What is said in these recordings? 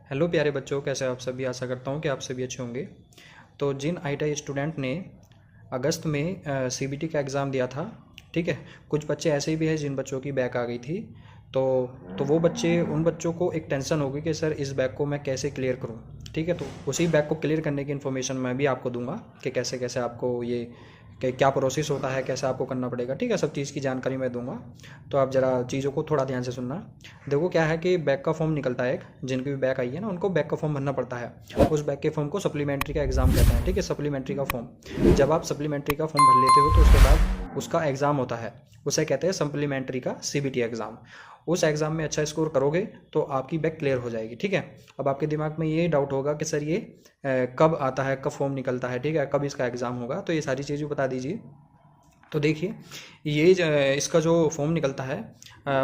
Hello प्यारे बच्चों, कैसे आप सभी। आशा करता हूँ कि आप सभी अच्छे होंगे। तो जिन ITI स्टूडेंट ने अगस्त में CBT का एग्ज़ाम दिया था, ठीक है, कुछ बच्चे ऐसे भी हैं जिन बच्चों की बैक आ गई थी। तो वो बच्चे, उन बच्चों को एक टेंशन होगी कि सर इस बैक को मैं कैसे क्लियर करूँ। ठीक है, तो उसी बैक को क्लियर करने की इन्फॉर्मेशन मैं भी आपको दूंगा कि कैसे कैसे आपको ये कि क्या प्रोसेस होता है, कैसे आपको करना पड़ेगा। ठीक है, सब चीज़ की जानकारी मैं दूंगा। तो आप ज़रा चीज़ों को थोड़ा ध्यान से सुनना। देखो क्या है कि बैक का फॉर्म निकलता है, एक जिनकी भी बैक आई है ना उनको बैक का फॉर्म भरना पड़ता है। उस बैक के फॉर्म को सप्लीमेंट्री का एग्ज़ाम कहते हैं। ठीक है, सप्लीमेंट्री का फॉर्म, जब आप सप्लीमेंट्री का फॉर्म भर लेते हो तो उसके बाद उसका एग्ज़ाम होता है, उसे कहते हैं सप्लीमेंट्री का CBT एग्ज़ाम। उस एग्ज़ाम में अच्छा स्कोर करोगे तो आपकी बैक क्लियर हो जाएगी। ठीक है, अब आपके दिमाग में ये डाउट होगा कि सर ये कब आता है, कब फॉर्म निकलता है, ठीक है, कब इसका एग्ज़ाम होगा, तो ये सारी चीज़ें बता दीजिए। तो देखिए, इसका जो फॉर्म निकलता है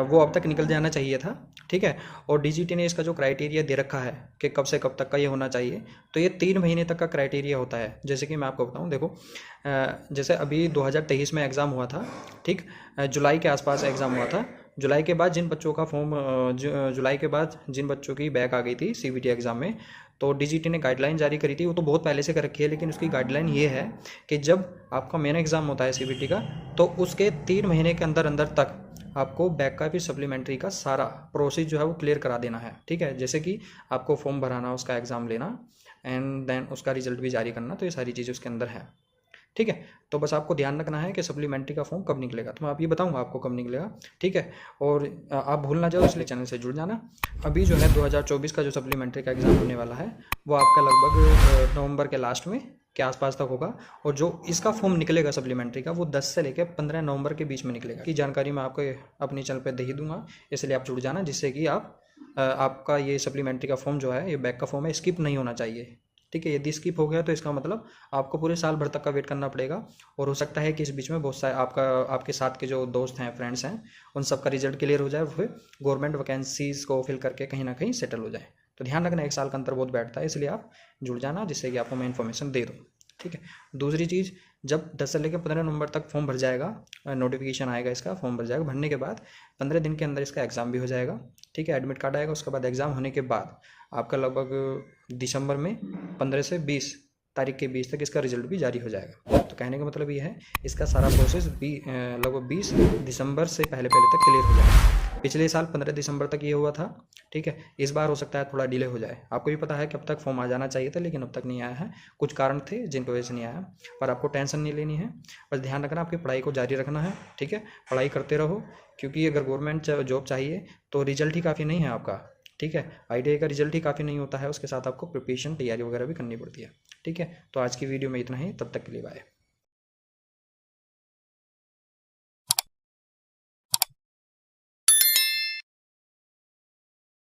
वो अब तक निकल जाना चाहिए था। ठीक है, और DGT ने इसका जो क्राइटेरिया दे रखा है कि कब से कब तक का ये होना चाहिए, तो ये 3 महीने तक का क्राइटेरिया होता है। जैसे कि मैं आपको बताऊं, देखो जैसे अभी 2023 में एग्ज़ाम हुआ था, ठीक, जुलाई के आसपास एग्ज़ाम हुआ था। जुलाई के बाद जिन बच्चों का फॉर्म जुलाई के बाद जिन बच्चों की बैक आ गई थी CBT एग्ज़ाम में, तो DGT ने गाइडलाइन जारी करी थी। वो तो बहुत पहले से कर रखी है, लेकिन उसकी गाइडलाइन ये है कि जब आपका मेन एग्ज़ाम होता है CBT का, तो उसके 3 महीने के अंदर अंदर तक आपको बैक का फिर सप्लीमेंट्री का सारा प्रोसेस जो है वो क्लियर करा देना है। ठीक है, जैसे कि आपको फॉर्म भराना, उसका एग्ज़ाम लेना, एंड देन उसका रिजल्ट भी जारी करना, तो ये सारी चीज़ें उसके अंदर है। ठीक है, तो बस आपको ध्यान रखना है कि सप्लीमेंट्री का फॉर्म कब निकलेगा, तो मैं आप ये बताऊंगा आपको कब निकलेगा। ठीक है, और आप भूल ना जाओ, इसलिए चैनल से जुड़ जाना। अभी जो है 2024 का जो सप्लीमेंट्री का एग्ज़ाम होने वाला है वो आपका लगभग नवंबर के लास्ट में के आसपास तक होगा। और जो इसका फॉर्म निकलेगा सप्लीमेंट्री का, वो 10 से लेकर 15 नवंबर के बीच में निकलेगा। की जानकारी मैं आपको अपनी चैनल पर दे ही दूंगा, इसलिए आप जुड़ जाना, जिससे कि आपका ये सप्लीमेंट्री का फॉर्म जो है, ये बैक का फॉर्म है, स्किप नहीं होना चाहिए। ठीक है, यदि स्किप हो गया तो इसका मतलब आपको पूरे साल भर तक का वेट करना पड़ेगा। और हो सकता है कि इस बीच में बहुत सारे आपके साथ के जो दोस्त हैं, फ्रेंड्स हैं, उन सब का रिजल्ट क्लियर हो जाए, फिर गवर्नमेंट वैकेंसीज़ को फिल करके कहीं ना कहीं सेटल हो जाए। तो ध्यान रखना, 1 साल का अंतर बहुत बैठता है, इसलिए आप जुड़ जाना, जिससे कि आपको मैं इन्फॉर्मेशन दे दूँ। ठीक है, दूसरी चीज़, जब 10 से लेकर 15 नवंबर तक फॉर्म भर जाएगा, नोटिफिकेशन आएगा, इसका फॉर्म भर जाएगा, भरने के बाद 15 दिन के अंदर इसका एग्ज़ाम भी हो जाएगा। ठीक है, एडमिट कार्ड आएगा, उसके बाद एग्ज़ाम होने के बाद आपका लगभग दिसंबर में 15 से 20 तारीख के बीच तक इसका रिजल्ट भी जारी हो जाएगा। तो कहने का मतलब ये है, इसका सारा प्रोसेस लगभग 20 दिसंबर से पहले तक क्लियर हो जाएगा। पिछले साल 15 दिसंबर तक ये हुआ था। ठीक है, इस बार हो सकता है थोड़ा डिले हो जाए। आपको भी पता है कि अब तक फॉर्म आ जाना चाहिए था, लेकिन अब तक नहीं आया है। कुछ कारण थे जिनकी वजह से नहीं आया, पर आपको टेंशन नहीं लेनी है। बस ध्यान रखना, आपकी पढ़ाई को जारी रखना है। ठीक है, पढ़ाई करते रहो, क्योंकि अगर गवर्नमेंट जॉब चाहिए तो रिजल्ट ही काफ़ी नहीं है आपका। ठीक है, ITI का रिजल्ट ही काफ़ी नहीं होता है, उसके साथ आपको प्रिपरेशन, तैयारी वगैरह भी करनी पड़ती है। ठीक है, तो आज की वीडियो में इतना ही, तब तक के लिए बाय।